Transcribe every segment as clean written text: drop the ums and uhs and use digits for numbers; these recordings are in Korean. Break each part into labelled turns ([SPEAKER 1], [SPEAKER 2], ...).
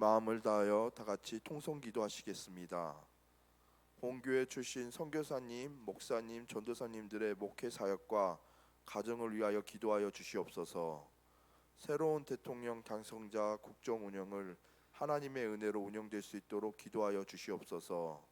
[SPEAKER 1] 마음을 다하여 다 같이 통성 기도하시겠습니다. 본교회 출신 선교사님, 목사님, 전도사님들의 목회 사역과 가정을 위하여 기도하여 주시옵소서. 새로운 대통령 당선자 국정 운영을 하나님의 은혜로 운영될 수 있도록 기도하여 주시옵소서.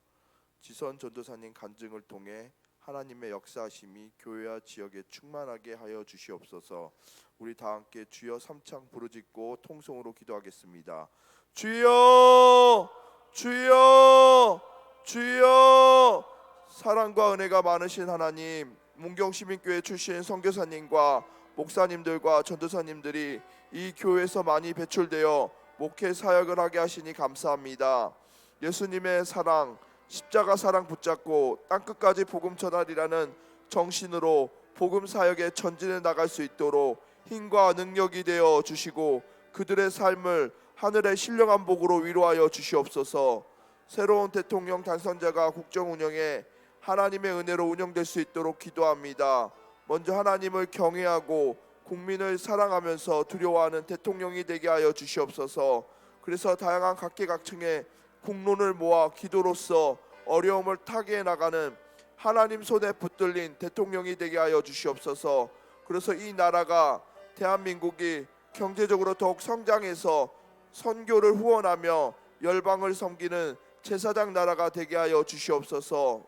[SPEAKER 1] 지선 전도사님 간증을 통해 하나님의 역사하심이 교회와 지역에 충만하게 하여 주시옵소서. 우리 다 함께 주여 삼창 부르짖고 통성으로 기도하겠습니다. 주여, 주여, 주여. 사랑과 은혜가 많으신 하나님, 문경시민교회 출신 선교사님과 목사님들과 전도사님들이 이 교회에서 많이 배출되어 목회 사역을 하게 하시니 감사합니다. 예수님의 사랑, 십자가 사랑 붙잡고 땅끝까지 복음 전하리라는 정신으로 복음 사역에 전진해 나갈 수 있도록 힘과 능력이 되어 주시고 그들의 삶을 하늘의 신령한 복으로 위로하여 주시옵소서. 새로운 대통령 당선자가 국정 운영에 하나님의 은혜로 운영될 수 있도록 기도합니다. 먼저 하나님을 경외하고 국민을 사랑하면서 두려워하는 대통령이 되게 하여 주시옵소서. 그래서 다양한 각계각층의 국론을 모아 기도로서 어려움을 타개해 나가는 하나님 손에 붙들린 대통령이 되게 하여 주시옵소서. 그래서 이 나라가 대한민국이 경제적으로 더욱 성장해서 선교를 후원하며 열방을 섬기는 제사장 나라가 되게 하여 주시옵소서.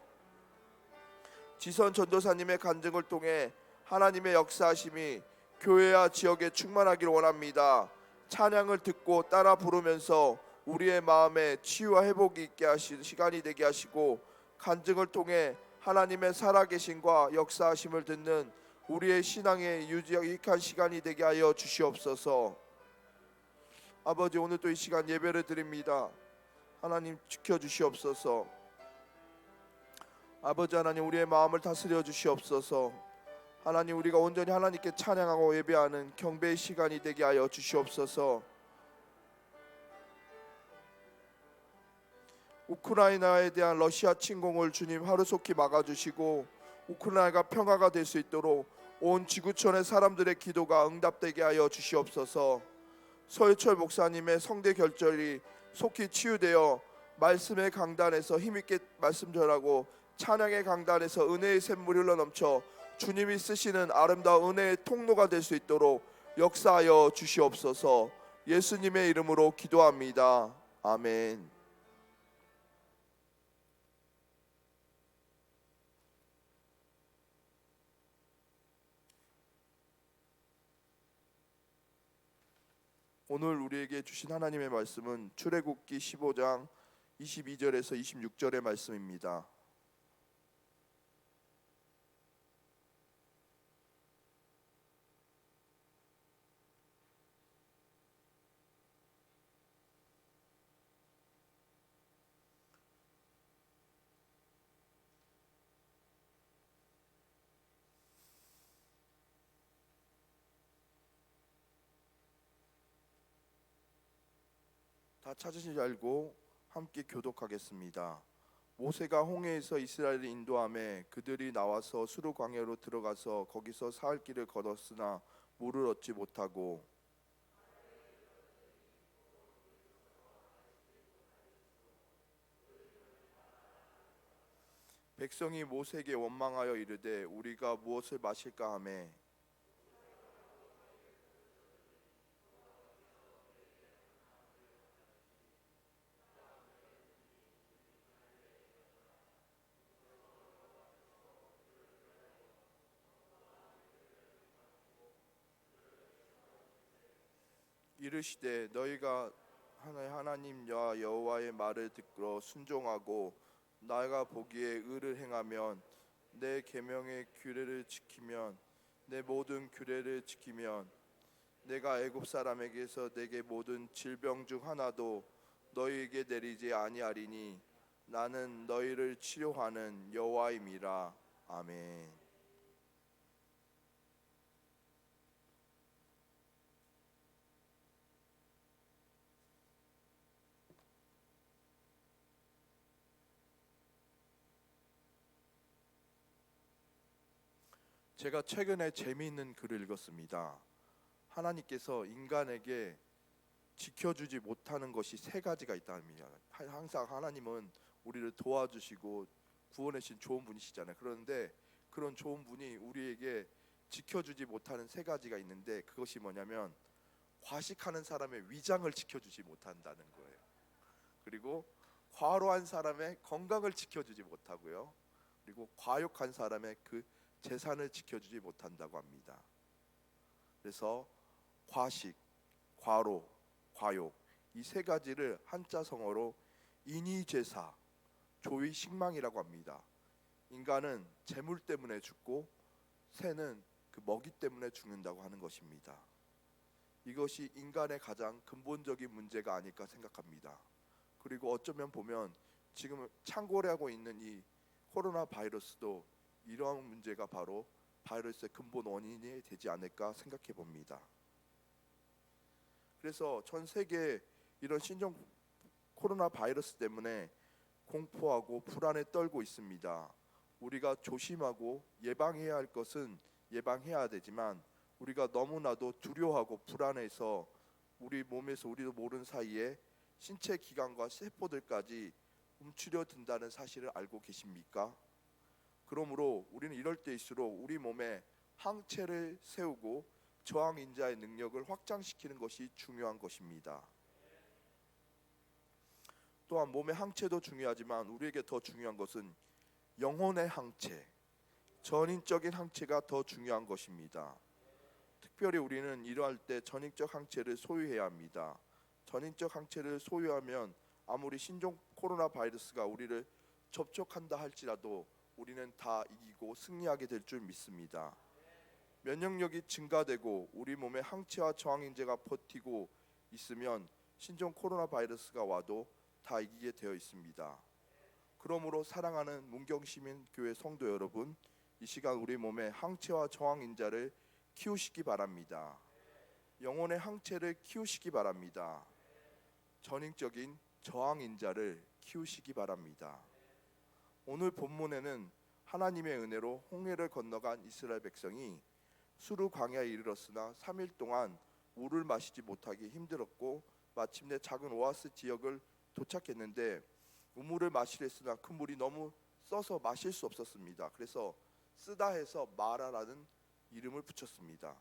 [SPEAKER 1] 지선 전도사님의 간증을 통해 하나님의 역사하심이 교회와 지역에 충만하기를 원합니다. 찬양을 듣고 따라 부르면서 우리의 마음에 치유와 회복이 있게 하신 시간이 되게 하시고, 간증을 통해 하나님의 살아계심과 역사하심을 듣는 우리의 신앙의 유익한 시간이 되게 하여 주시옵소서. 아버지, 오늘 또 이 시간 예배를 드립니다. 하나님 지켜주시옵소서. 아버지 하나님, 우리의 마음을 다스려 주시옵소서. 하나님, 우리가 온전히 하나님께 찬양하고 예배하는 경배의 시간이 되게 하여 주시옵소서. 우크라이나에 대한 러시아 침공을 주님 하루속히 막아주시고 우크라이나가 평화가 될 수 있도록 온 지구촌의 사람들의 기도가 응답되게 하여 주시옵소서. 서유철 목사님의 성대 결절이 속히 치유되어 말씀의 강단에서 힘있게 말씀 전하고 찬양의 강단에서 은혜의 샘물이 흘러넘쳐 주님이 쓰시는 아름다운 은혜의 통로가 될 수 있도록 역사하여 주시옵소서. 예수님의 이름으로 기도합니다. 아멘. 오늘 우리에게 주신 하나님의 말씀은 출애굽기 15장 22절에서 26절의 말씀입니다. 다 찾으시지 알고 함께 교독하겠습니다. 모세가 홍해에서 이스라엘을 인도하매 그들이 나와서 수르 광야로 들어가서 거기서 사흘 길을 걸었으나 물을 얻지 못하고 백성이 모세에게 원망하여 이르되 우리가 무엇을 마실까 하매 이르시되 너희가 하나님 여호와의 말을 듣고 순종하고 나가 보기에 의를 행하면 내 계명의 규례를 지키면 내 모든 규례를 지키면 내가 애굽 사람에게서 내게 모든 질병 중 하나도 너희에게 내리지 아니하리니 나는 너희를 치료하는 여호와임이라. 아멘. 제가 최근에 재미있는 글을 읽었습니다. 하나님께서 인간에게 지켜주지 못하는 것이 세 가지가 있답니다. 항상 하나님은 우리를 도와주시고 구원해 주신 좋은 분이시잖아요. 그런데 그런 좋은 분이 우리에게 지켜주지 못하는 세 가지가 있는데, 그것이 뭐냐면 과식하는 사람의 위장을 지켜주지 못한다는 거예요. 그리고 과로한 사람의 건강을 지켜주지 못하고요. 그리고 과욕한 사람의 그 재산을 지켜주지 못한다고 합니다. 그래서 과식, 과로, 과욕, 이 세 가지를 한자 성어로 인의죄사, 조의식망이라고 합니다. 인간은 재물 때문에 죽고 새는 그 먹이 때문에 죽는다고 하는 것입니다. 이것이 인간의 가장 근본적인 문제가 아닐까 생각합니다. 그리고 어쩌면 보면 지금 창궐하고 있는 이 코로나 바이러스도 이러한 문제가 바로 바이러스의 근본 원인이 되지 않을까 생각해 봅니다. 그래서 전 세계 이런 신종 코로나 바이러스 때문에 공포하고 불안에 떨고 있습니다. 우리가 조심하고 예방해야 할 것은 예방해야 되지만, 우리가 너무나도 두려워하고 불안해서 우리 몸에서 우리도 모르는 사이에 신체 기관과 세포들까지 움츠려 든다는 사실을 알고 계십니까? 그러므로 우리는 이럴 때일수록 우리 몸에 항체를 세우고 저항 인자의 능력을 확장시키는 것이 중요한 것입니다. 또한 몸의 항체도 중요하지만 우리에게 더 중요한 것은 영혼의 항체, 전인적인 항체가 더 중요한 것입니다. 특별히 우리는 이러할 때 전인적 항체를 소유해야 합니다. 전인적 항체를 소유하면 아무리 신종 코로나 바이러스가 우리를 접촉한다 할지라도 우리는 다 이기고 승리하게 될 줄 믿습니다. 면역력이 증가되고 우리 몸의 항체와 저항인자가 버티고 있으면 신종 코로나 바이러스가 와도 다 이기게 되어 있습니다. 그러므로 사랑하는 문경시민교회 성도 여러분, 이 시간 우리 몸의 항체와 저항인자를 키우시기 바랍니다. 영혼의 항체를 키우시기 바랍니다. 전인적인 저항인자를 키우시기 바랍니다. 오늘 본문에는 하나님의 은혜로 홍해를 건너간 이스라엘 백성이 수르 광야에 이르렀으나 3일 동안 물을 마시지 못하기 힘들었고 마침내 작은 오아스 지역을 도착했는데 우물을 마시려 했으나 그 물이 너무 써서 마실 수 없었습니다. 그래서 쓰다 해서 마라라는 이름을 붙였습니다.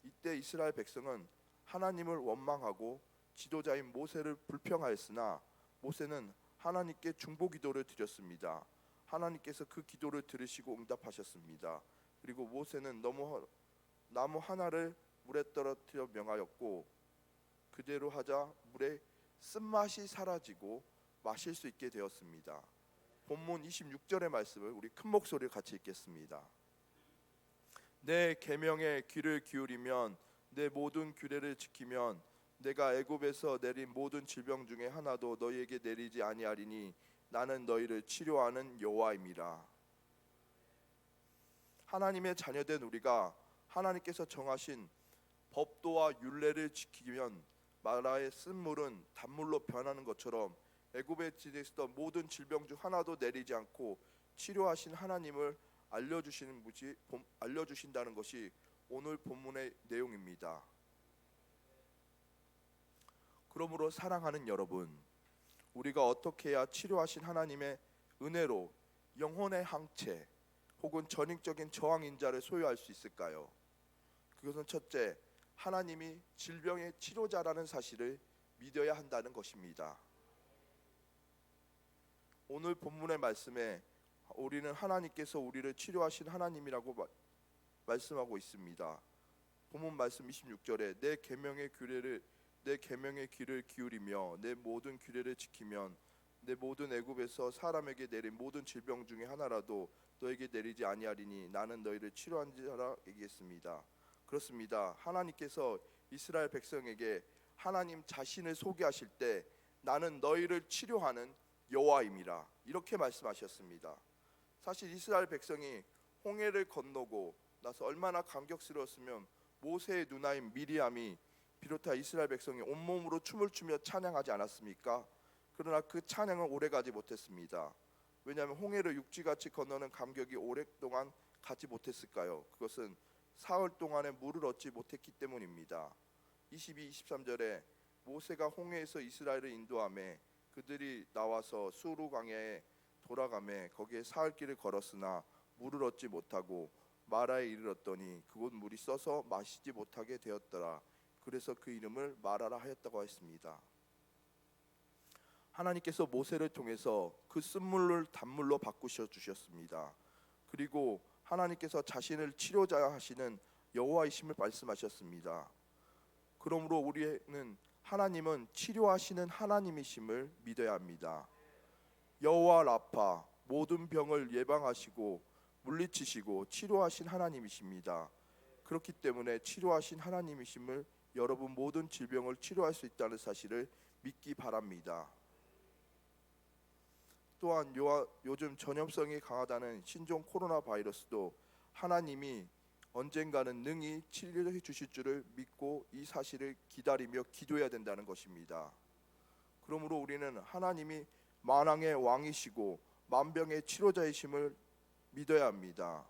[SPEAKER 1] 이때 이스라엘 백성은 하나님을 원망하고 지도자인 모세를 불평하였으나 모세는 하나님께 중보 기도를 드렸습니다. 하나님께서 그 기도를 들으시고 응답하셨습니다. 그리고 모세는 나무 하나를 물에 떨어뜨려 명하였고 그대로 하자 물의 쓴맛이 사라지고 마실 수 있게 되었습니다. 본문 26절의 말씀을 우리 큰 목소리로 같이 읽겠습니다. 내 계명에 귀를 기울이면 내 모든 규례를 지키면 내가 애굽에서 내린 모든 질병 중에 하나도 너희에게 내리지 아니하리니 나는 너희를 치료하는 여호와임이라. 하나님의 자녀된 우리가 하나님께서 정하신 법도와 율례를 지키면 마라의 쓴물은 단물로 변하는 것처럼 애굽에 지냈던 모든 질병 중 하나도 내리지 않고 치료하신 하나님을 알려주신다는 것이 오늘 본문의 내용입니다. 그러므로 사랑하는 여러분, 우리가 어떻게 해야 치료하신 하나님의 은혜로 영혼의 항체 혹은 전인적인 저항인자를 소유할 수 있을까요? 그것은 첫째, 하나님이 질병의 치료자라는 사실을 믿어야 한다는 것입니다. 오늘 본문의 말씀에 우리는 하나님께서 우리를 치료하신 하나님이라고 말씀하고 있습니다. 본문 말씀 26절에 내 계명의 귀를 기울이며 내 모든 규례를 지키면 내 모든 애굽에서 사람에게 내린 모든 질병 중에 하나라도 너에게 내리지 아니하리니 나는 너희를 치료한 자라 얘기했습니다. 그렇습니다. 하나님께서 이스라엘 백성에게 하나님 자신을 소개하실 때 나는 너희를 치료하는 여호와임이라 이렇게 말씀하셨습니다. 사실 이스라엘 백성이 홍해를 건너고 나서 얼마나 감격스러웠으면 모세의 누나인 미리암이 비롯한 이스라엘 백성이 온몸으로 춤을 추며 찬양하지 않았습니까? 그러나 그 찬양은 오래가지 못했습니다. 왜냐하면 홍해를 육지같이 건너는 감격이 오랫동안 가지 못했을까요? 그것은 사흘 동안의 물을 얻지 못했기 때문입니다. 22, 23절에 모세가 홍해에서 이스라엘을 인도하매 그들이 나와서 수르 광야에 돌아가매 거기에 사흘 길을 걸었으나 물을 얻지 못하고 마라에 이르렀더니 그곳 물이 써서 마시지 못하게 되었더라. 그래서 그 이름을 마라라 하였다고 했습니다. 하나님께서 모세를 통해서 그 쓴물을 단물로 바꾸셔 주셨습니다. 그리고 하나님께서 자신을 치료자 하시는 여호와이심을 말씀하셨습니다. 그러므로 우리는 하나님은 치료하시는 하나님이심을 믿어야 합니다. 여호와 라파, 모든 병을 예방하시고 물리치시고 치료하신 하나님이십니다. 그렇기 때문에 치료하신 하나님이심을 여러분 모든 질병을 치료할 수 있다는 사실을 믿기 바랍니다. 또한 요즘 전염성이 강하다는 신종 코로나 바이러스도 하나님이 언젠가는 능히 치료해 주실 줄을 믿고 이 사실을 기다리며 기도해야 된다는 것입니다. 그러므로 우리는 하나님이 만왕의 왕이시고 만병의 치료자이심을 믿어야 합니다.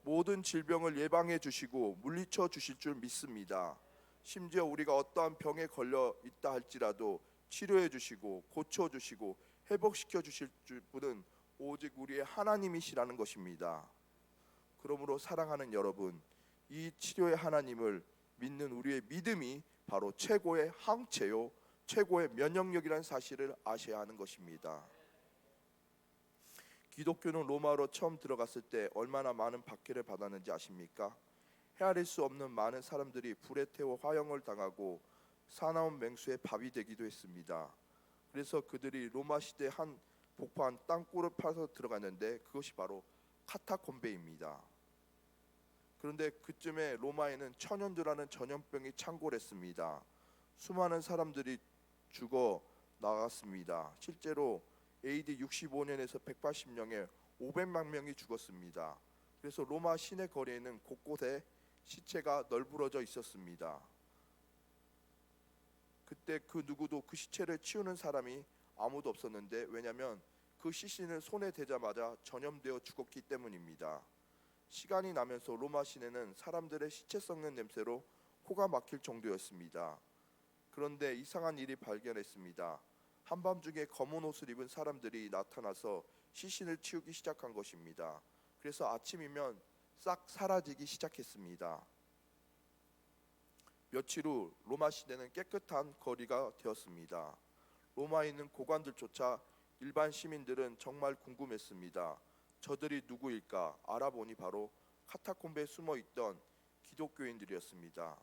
[SPEAKER 1] 모든 질병을 예방해 주시고 물리쳐 주실 줄 믿습니다. 심지어 우리가 어떠한 병에 걸려 있다 할지라도 치료해 주시고 고쳐 주시고 회복시켜 주실 분은 오직 우리의 하나님이시라는 것입니다. 그러므로 사랑하는 여러분, 이 치료의 하나님을 믿는 우리의 믿음이 바로 최고의 항체요 최고의 면역력이라는 사실을 아셔야 하는 것입니다. 기독교는 로마로 처음 들어갔을 때 얼마나 많은 박해를 받았는지 아십니까? 헤아릴 수 없는 많은 사람들이 불에 태워 화형을 당하고 사나운 맹수의 밥이 되기도 했습니다. 그래서 그들이 로마 시대 한 복판 땅굴을 파서 들어갔는데 그것이 바로 카타콤베입니다. 그런데 그쯤에 로마에는 천연두라는 전염병이 창궐했습니다. 수많은 사람들이 죽어 나갔습니다. 실제로 AD 65년에서 180년에 500만 명이 죽었습니다. 그래서 로마 시내 거리에는 곳곳에 시체가 널브러져 있었습니다. 그때 그 누구도 그 시체를 치우는 사람이 아무도 없었는데, 왜냐하면 그 시신을 손에 대자마자 전염되어 죽었기 때문입니다. 시간이 나면서 로마 시내는 사람들의 시체 썩는 냄새로 코가 막힐 정도였습니다. 그런데 이상한 일이 발견했습니다. 한밤중에 검은 옷을 입은 사람들이 나타나서 시신을 치우기 시작한 것입니다. 그래서 아침이면 싹 사라지기 시작했습니다. 며칠 후 로마 시내는 깨끗한 거리가 되었습니다. 로마에 있는 고관들조차 일반 시민들은 정말 궁금했습니다. 저들이 누구일까? 알아보니 바로 카타콤베에 숨어 있던 기독교인들이었습니다.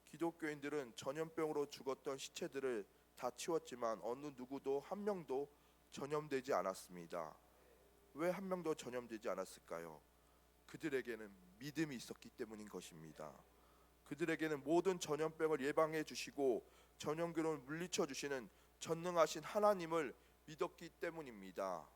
[SPEAKER 1] 기독교인들은 전염병으로 죽었던 시체들을 다 치웠지만 어느 누구도 한 명도 전염되지 않았습니다. 왜 한 명도 전염되지 않았을까요? 그들에게는 믿음이 있었기 때문인 것입니다. 그들에게는 모든 전염병을 예방해 주시고 전염균을 물리쳐 주시는 전능하신 하나님을 믿었기 때문입니다.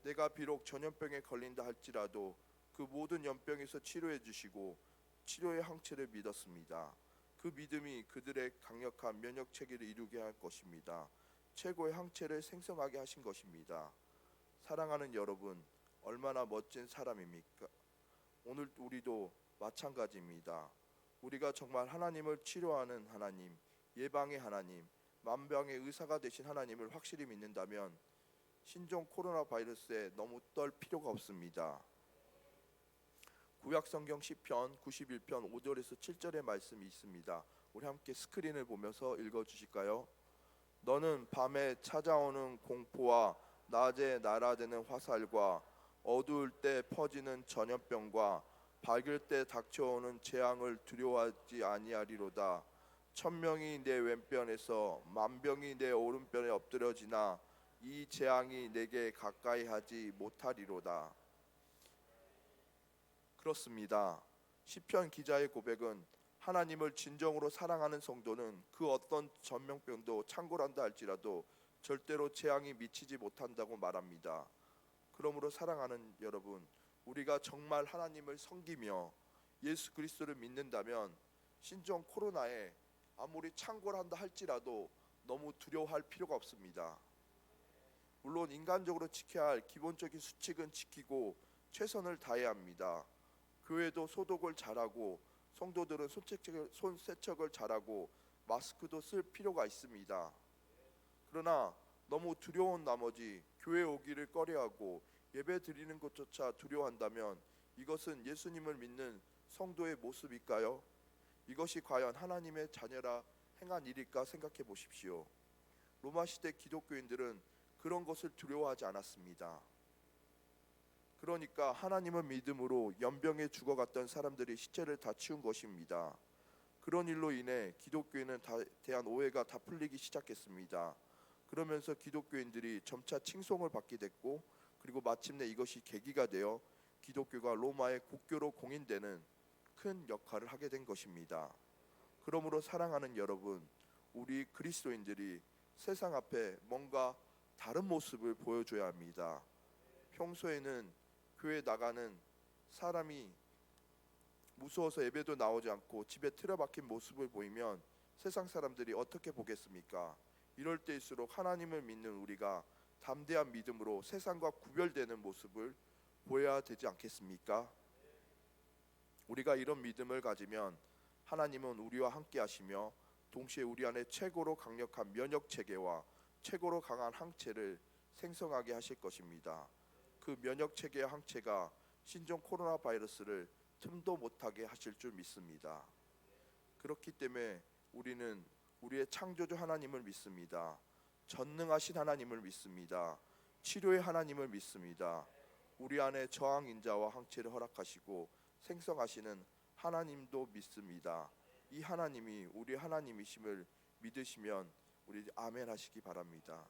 [SPEAKER 1] 내가 비록 전염병에 걸린다 할지라도 그 모든 연병에서 치료해 주시고 치료의 항체를 믿었습니다. 그 믿음이 그들의 강력한 면역 체계를 이루게 할 것입니다. 최고의 항체를 생성하게 하신 것입니다. 사랑하는 여러분, 얼마나 멋진 사람입니까? 오늘 우리도 마찬가지입니다. 우리가 정말 하나님을 치료하는 하나님, 예방의 하나님, 만병의 의사가 되신 하나님을 확실히 믿는다면 신종 코로나 바이러스에 너무 떨 필요가 없습니다. 구약 성경 시편 91편 5절에서 7절의 말씀이 있습니다. 우리 함께 스크린을 보면서 읽어 주실까요? 너는 밤에 찾아오는 공포와 낮에 날아드는 화살과 어두울 때 퍼지는 전염병과 밝을 때 닥쳐오는 재앙을 두려워하지 아니하리로다. 천명이 내 왼편에서 만병이 내 오른편에 엎드려지나 이 재앙이 내게 가까이 하지 못하리로다. 그렇습니다. 시편 기자의 고백은 하나님을 진정으로 사랑하는 성도는 그 어떤 전염병도 창궐한다 할지라도 절대로 재앙이 미치지 못한다고 말합니다. 그러므로 사랑하는 여러분, 우리가 정말 하나님을 섬기며 예수 그리스도를 믿는다면 신종 코로나에 아무리 창궐한다 할지라도 너무 두려워할 필요가 없습니다. 물론 인간적으로 지켜야 할 기본적인 수칙은 지키고 최선을 다해야 합니다. 교회도 소독을 잘하고 성도들은 손 세척을 잘하고 마스크도 쓸 필요가 있습니다. 그러나 너무 두려운 나머지 교회 오기를 꺼려하고 예배 드리는 것조차 두려워한다면 이것은 예수님을 믿는 성도의 모습일까요? 이것이 과연 하나님의 자녀라 행한 일일까 생각해 보십시오. 로마 시대 기독교인들은 그런 것을 두려워하지 않았습니다. 그러니까 하나님을 믿음으로 연병에 죽어갔던 사람들이 시체를 다 치운 것입니다. 그런 일로 인해 기독교인은 대한 오해가 다 풀리기 시작했습니다. 그러면서 기독교인들이 점차 칭송을 받게 됐고, 그리고 마침내 이것이 계기가 되어 기독교가 로마의 국교로 공인되는 큰 역할을 하게 된 것입니다. 그러므로 사랑하는 여러분, 우리 그리스도인들이 세상 앞에 뭔가 다른 모습을 보여줘야 합니다. 평소에는 교회 나가는 사람이 무서워서 예배도 나오지 않고 집에 틀어박힌 모습을 보이면 세상 사람들이 어떻게 보겠습니까? 이럴 때일수록 하나님을 믿는 우리가 담대한 믿음으로 세상과 구별되는 모습을 보여야 되지 않겠습니까? 우리가 이런 믿음을 가지면 하나님은 우리와 함께 하시며 동시에 우리 안에 최고로 강력한 면역 체계와 최고로 강한 항체를 생성하게 하실 것입니다. 그 면역 체계의 항체가 신종 코로나 바이러스를 틈도 못하게 하실 줄 믿습니다. 그렇기 때문에 우리는 우리의 창조주 하나님을 믿습니다. 전능하신 하나님을 믿습니다. 치료의 하나님을 믿습니다. 우리 안에 저항 인자와 항체를 허락하시고 생성하시는 하나님도 믿습니다. 이 하나님이 우리 하나님이심을 믿으시면 우리 아멘 하시기 바랍니다.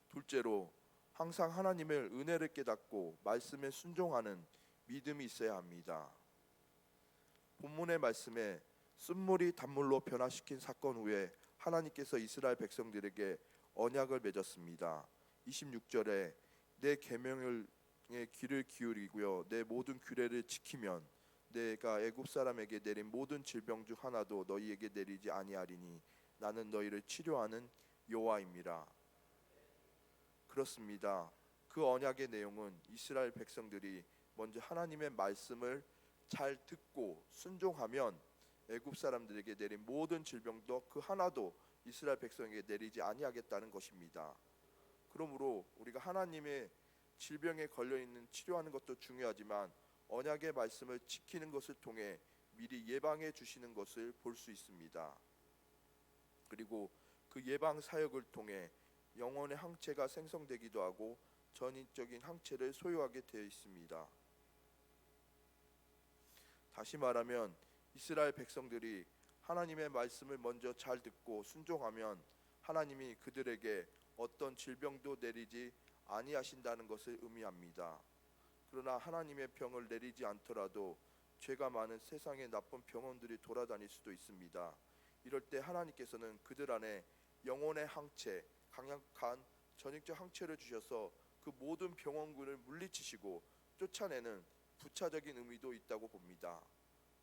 [SPEAKER 1] 둘째로, 항상 하나님의 은혜를 깨닫고 말씀에 순종하는 믿음이 있어야 합니다. 본문의 말씀에 쓴물이 단물로 변화시킨 사건 후에 하나님께서 이스라엘 백성들에게 언약을 맺었습니다. 26절에 내 계명에 귀를 기울이고요 내 모든 규례를 지키면 내가 애굽 사람에게 내린 모든 질병 중 하나도 너희에게 내리지 아니하리니 나는 너희를 치료하는 여호와임이라. 그렇습니다. 그 언약의 내용은 이스라엘 백성들이 먼저 하나님의 말씀을 잘 듣고 순종하면 애굽 사람들에게 내린 모든 질병도 그 하나도 이스라엘 백성에게 내리지 아니하겠다는 것입니다. 그러므로 우리가 하나님의 질병에 걸려 있는 치료하는 것도 중요하지만 언약의 말씀을 지키는 것을 통해 미리 예방해 주시는 것을 볼 수 있습니다. 그리고 그 예방 사역을 통해 영혼의 항체가 생성되기도 하고 전인적인 항체를 소유하게 되어 있습니다. 다시 말하면 이스라엘 백성들이 하나님의 말씀을 먼저 잘 듣고 순종하면 하나님이 그들에게 어떤 질병도 내리지 아니하신다는 것을 의미합니다. 그러나 하나님의 병을 내리지 않더라도 죄가 많은 세상의 나쁜 병원들이 돌아다닐 수도 있습니다. 이럴 때 하나님께서는 그들 안에 영혼의 항체, 강력한 전익적 항체를 주셔서 그 모든 병원군을 물리치시고 쫓아내는 부차적인 의미도 있다고 봅니다.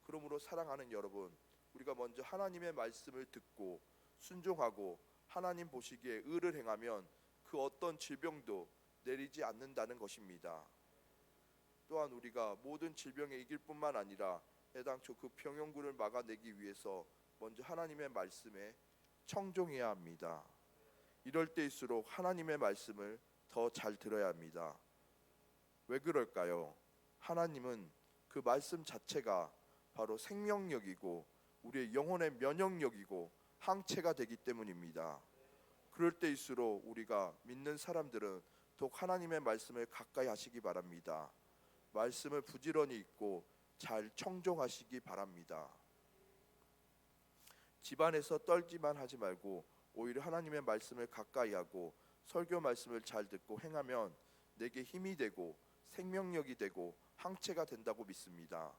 [SPEAKER 1] 그러므로 사랑하는 여러분, 우리가 먼저 하나님의 말씀을 듣고 순종하고 하나님 보시기에 의를 행하면 그 어떤 질병도 내리지 않는다는 것입니다. 또한 우리가 모든 질병에 이길 뿐만 아니라 애당초 그 병영군을 막아내기 위해서 먼저 하나님의 말씀에 청종해야 합니다. 이럴 때일수록 하나님의 말씀을 더 잘 들어야 합니다. 왜 그럴까요? 하나님은 그 말씀 자체가 바로 생명력이고 우리의 영혼의 면역력이고 항체가 되기 때문입니다. 그럴 때일수록 우리가 믿는 사람들은 더욱 하나님의 말씀을 가까이 하시기 바랍니다. 말씀을 부지런히 읽고 잘 청종하시기 바랍니다. 집안에서 떨기만 하지 말고 오히려 하나님의 말씀을 가까이 하고 설교 말씀을 잘 듣고 행하면 내게 힘이 되고 생명력이 되고 항체가 된다고 믿습니다.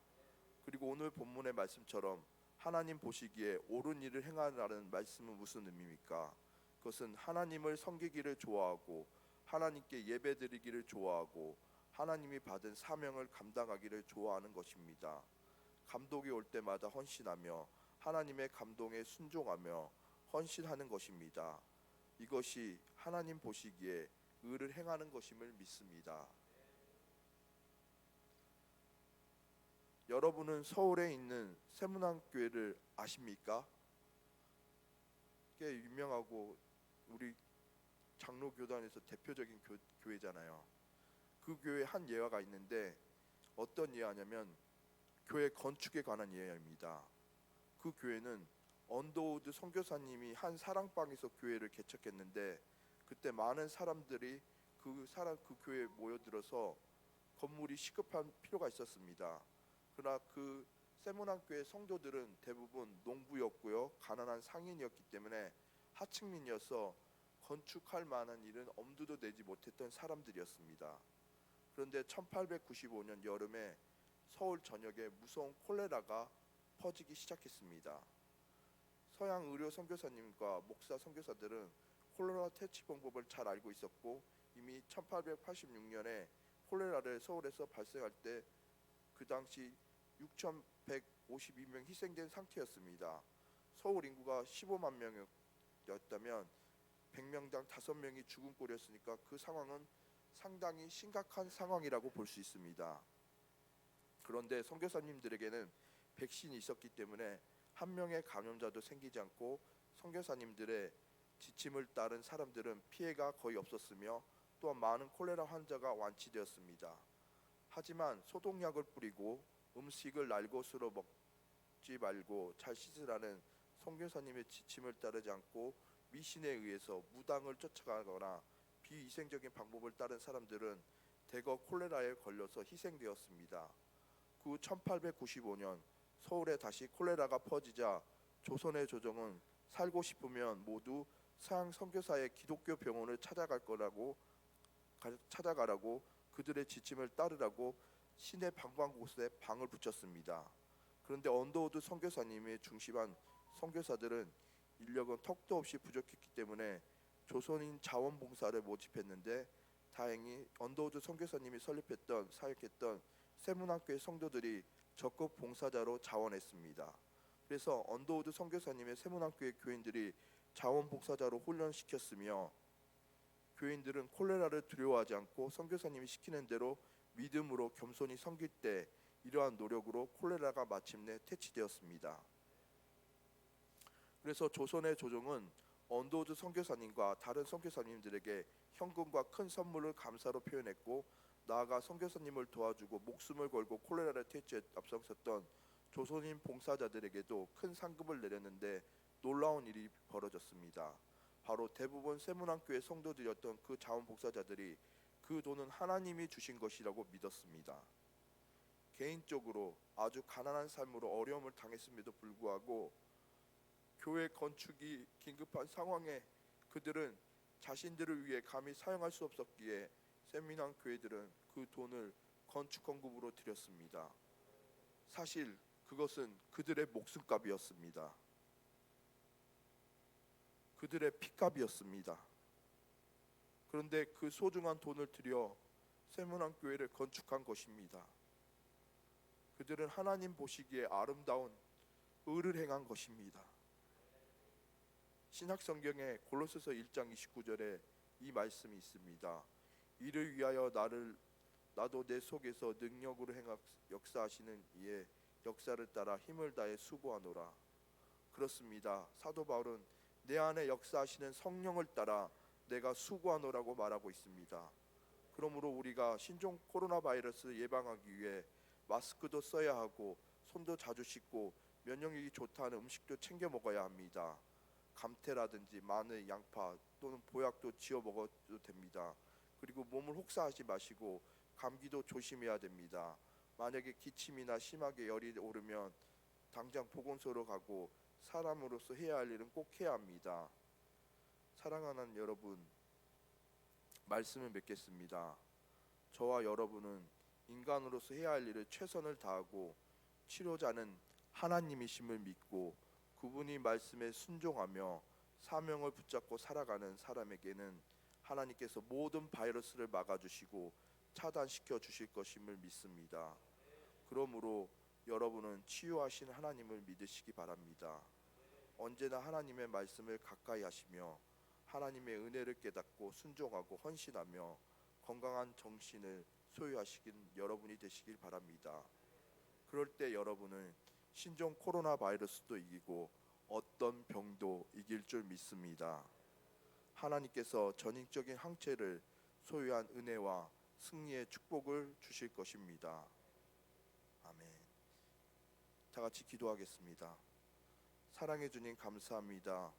[SPEAKER 1] 그리고 오늘 본문의 말씀처럼 하나님 보시기에 옳은 일을 행하라는 말씀은 무슨 의미입니까? 그것은 하나님을 섬기기를 좋아하고 하나님께 예배드리기를 좋아하고 하나님이 받은 사명을 감당하기를 좋아하는 것입니다. 감독이 올 때마다 헌신하며 하나님의 감동에 순종하며 헌신하는 것입니다. 이것이 하나님 보시기에 의를 행하는 것임을 믿습니다. 여러분은 서울에 있는 세문안교회를 아십니까? 꽤 유명하고 우리 장로교단에서 대표적인 교회잖아요. 그 교회 한 예화가 있는데 어떤 예화냐면 교회 건축에 관한 예화입니다. 그 교회는 언더우드 선교사님이 한 사랑방에서 교회를 개척했는데 그때 많은 사람들이 그 교회에 모여들어서 건물이 시급한 필요가 있었습니다. 그러나 그 세문안교회 성도들은 대부분 농부였고요, 가난한 상인이었기 때문에 하층민이어서 건축할 만한 일은 엄두도 내지 못했던 사람들이었습니다. 그런데 1895년 여름에 서울 전역에 무서운 콜레라가 퍼지기 시작했습니다. 서양 의료 선교사님과 목사 선교사들은 콜레라 퇴치 방법을 잘 알고 있었고 이미 1886년에 콜레라를 서울에서 발생할 때 그 당시 6,152명 희생된 상태였습니다. 서울 인구가 15만 명이었다면 100명당 5명이 죽은 꼴이었으니까 그 상황은 상당히 심각한 상황이라고 볼 수 있습니다. 그런데 선교사님들에게는 백신이 있었기 때문에 한 명의 감염자도 생기지 않고 선교사님들의 지침을 따른 사람들은 피해가 거의 없었으며 또한 많은 콜레라 환자가 완치되었습니다. 하지만 소독약을 뿌리고 음식을 날 것으로 먹지 말고 잘 씻으라는 선교사님의 지침을 따르지 않고 미신에 의해서 무당을 쫓아가거나 비위생적인 방법을 따른 사람들은 대거 콜레라에 걸려서 희생되었습니다. 그 1895년 서울에 다시 콜레라가 퍼지자 조선의 조정은 살고 싶으면 모두 서양 선교사의 기독교 병원을 찾아가라고 그들의 지침을 따르라고 시내 방방곳에 방을 붙였습니다. 그런데 언더우드 선교사님의 중심한 선교사들은 인력은 턱도 없이 부족했기 때문에 조선인 자원봉사를 모집했는데 다행히 언더우드 선교사님이 사역했던 세문안교회 성도들이 적극 봉사자로 자원했습니다. 그래서 언더우드 선교사님의 세문안교회 교인들이 자원봉사자로 훈련시켰으며 교인들은 콜레라를 두려워하지 않고 선교사님이 시키는 대로 믿음으로 겸손히 섬길 때 이러한 노력으로 콜레라가 마침내 퇴치되었습니다. 그래서 조선의 조정은 언더우드 선교사님과 다른 선교사님들에게 현금과 큰 선물을 감사로 표현했고 나아가 선교사님을 도와주고 목숨을 걸고 콜레라를 퇴치에 앞장섰던 조선인 봉사자들에게도 큰 상급을 내렸는데 놀라운 일이 벌어졌습니다. 바로 대부분 세문안교회 성도들이었던 그 자원봉사자들이 그 돈은 하나님이 주신 것이라고 믿었습니다. 개인적으로 아주 가난한 삶으로 어려움을 당했음에도 불구하고 교회 건축이 긴급한 상황에 그들은 자신들을 위해 감히 사용할 수 없었기에 세문안 교회들은 그 돈을 건축 헌금으로 드렸습니다. 사실 그것은 그들의 목숨값이었습니다. 그들의 피값이었습니다. 그런데 그 소중한 돈을 들여 세문안 교회를 건축한 것입니다. 그들은 하나님 보시기에 아름다운 의를 행한 것입니다. 신약 성경에 골로새서 1장 29절에 이 말씀이 있습니다. 이를 위하여 나도 내 속에서 능력으로 역사하시는 이의 역사를 따라 힘을 다해 수고하노라. 그렇습니다. 사도 바울은 내 안에 역사하시는 성령을 따라 내가 수고하노라고 말하고 있습니다. 그러므로 우리가 신종 코로나 바이러스를 예방하기 위해 마스크도 써야 하고 손도 자주 씻고 면역력이 좋다는 음식도 챙겨 먹어야 합니다. 감태라든지 마늘, 양파 또는 보약도 지어 먹어도 됩니다. 그리고 몸을 혹사하지 마시고 감기도 조심해야 됩니다. 만약에 기침이나 심하게 열이 오르면 당장 보건소로 가고 사람으로서 해야 할 일은 꼭 해야 합니다. 사랑하는 여러분, 말씀을 맺겠습니다. 저와 여러분은 인간으로서 해야 할 일을 최선을 다하고 치료자는 하나님이심을 믿고 그분이 말씀에 순종하며 사명을 붙잡고 살아가는 사람에게는 하나님께서 모든 바이러스를 막아주시고 차단시켜 주실 것임을 믿습니다. 그러므로 여러분은 치유하신 하나님을 믿으시기 바랍니다. 언제나 하나님의 말씀을 가까이 하시며 하나님의 은혜를 깨닫고 순종하고 헌신하며 건강한 정신을 소유하시긴 여러분이 되시길 바랍니다. 그럴 때 여러분은 신종 코로나 바이러스도 이기고 어떤 병도 이길 줄 믿습니다. 하나님께서 전인적인 항체를 소유한 은혜와 승리의 축복을 주실 것입니다. 아멘. 다 같이 기도하겠습니다. 사랑해 주님 감사합니다.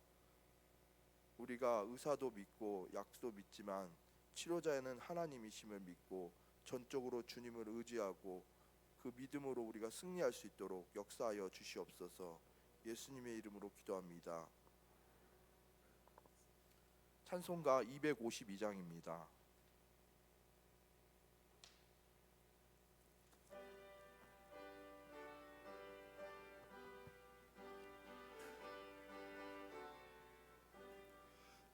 [SPEAKER 1] 우리가 의사도 믿고 약도 믿지만 치료자에는 하나님이심을 믿고 전적으로 주님을 의지하고 그 믿음으로 우리가 승리할 수 있도록 역사하여 주시옵소서. 예수님의 이름으로 기도합니다. 찬송가 252장입니다.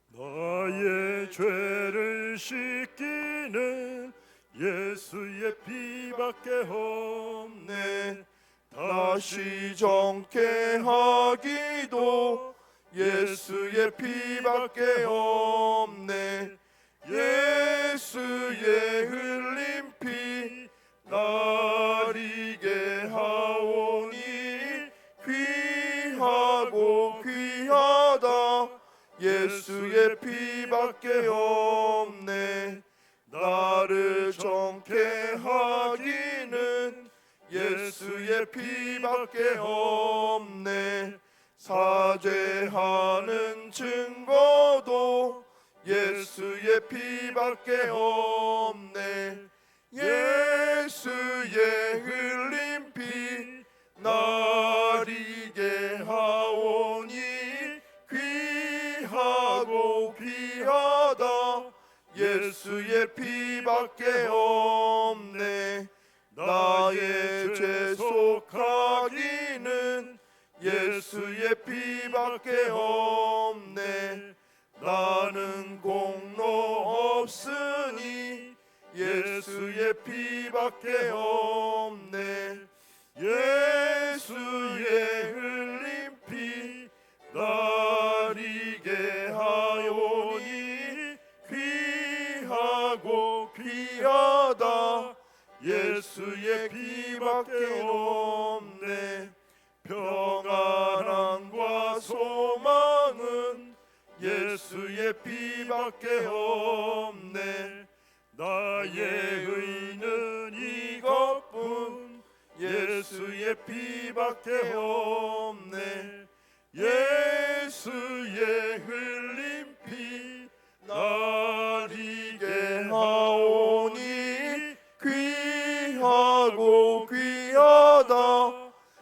[SPEAKER 2] 나의 죄를 씻기는 예수의 피밖에 없네.
[SPEAKER 1] 다시 정케 하기도 예수의 피밖에 없네. 예수의 흘린 피 나리게 하오니 귀하고 귀하다. 예수의 피밖에 없네. 나를 정케 하기는 예수의 피밖에 없네. 사죄하는 증거도 예수의 피밖에 없네. 예수의 흘린 피 나리게 하오니 귀하고 귀하다. 예수의 피밖에 없네. 나의 죄 속하기는 예수의 피밖에 없네. 나는 공로 없으니 예수의 피밖에 없네. 예수의 흘린 피 나리게 하오니 귀하고 귀하다. 예수의 피밖에 없네. 평안함과 소망은 예수의 피밖에 없네. 나의 의는 이것뿐 예수의 피밖에 없네. 예수의 흘린 피 나리게 하오니 귀하고 귀하다.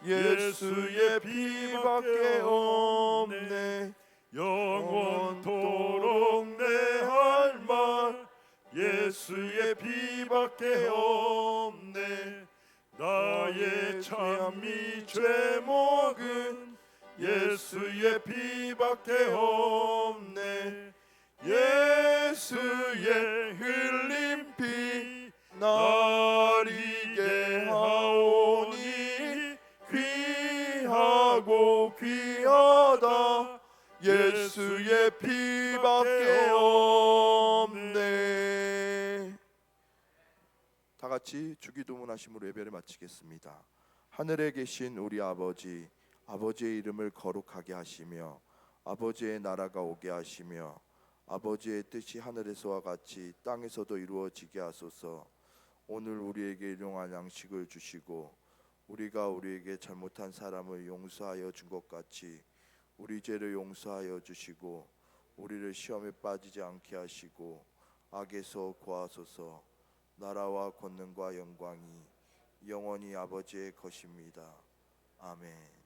[SPEAKER 1] 예수의 피밖에 없네. 영원토록 내 할 말 예수의 피밖에 없네. 나의 참미 죄목은 예수의 피밖에 없네. 예수의 흘린 피 나리게 하오니 귀하고 귀하다. 예수의 피밖에 없네. 다 같이 주기도문 하심으로 예배를 마치겠습니다. 하늘에 계신 우리 아버지, 아버지의 이름을 거룩하게 하시며 아버지의 나라가 오게 하시며 아버지의 뜻이 하늘에서와 같이 땅에서도 이루어지게 하소서. 오늘 우리에게 일용할 양식을 주시고 우리가 우리에게 잘못한 사람을 용서하여 준 것 같이 우리 죄를 용서하여 주시고 우리를 시험에 빠지지 않게 하시고 악에서 구하소서. 나라와 권능과 영광이 영원히 아버지의 것입니다. 아멘.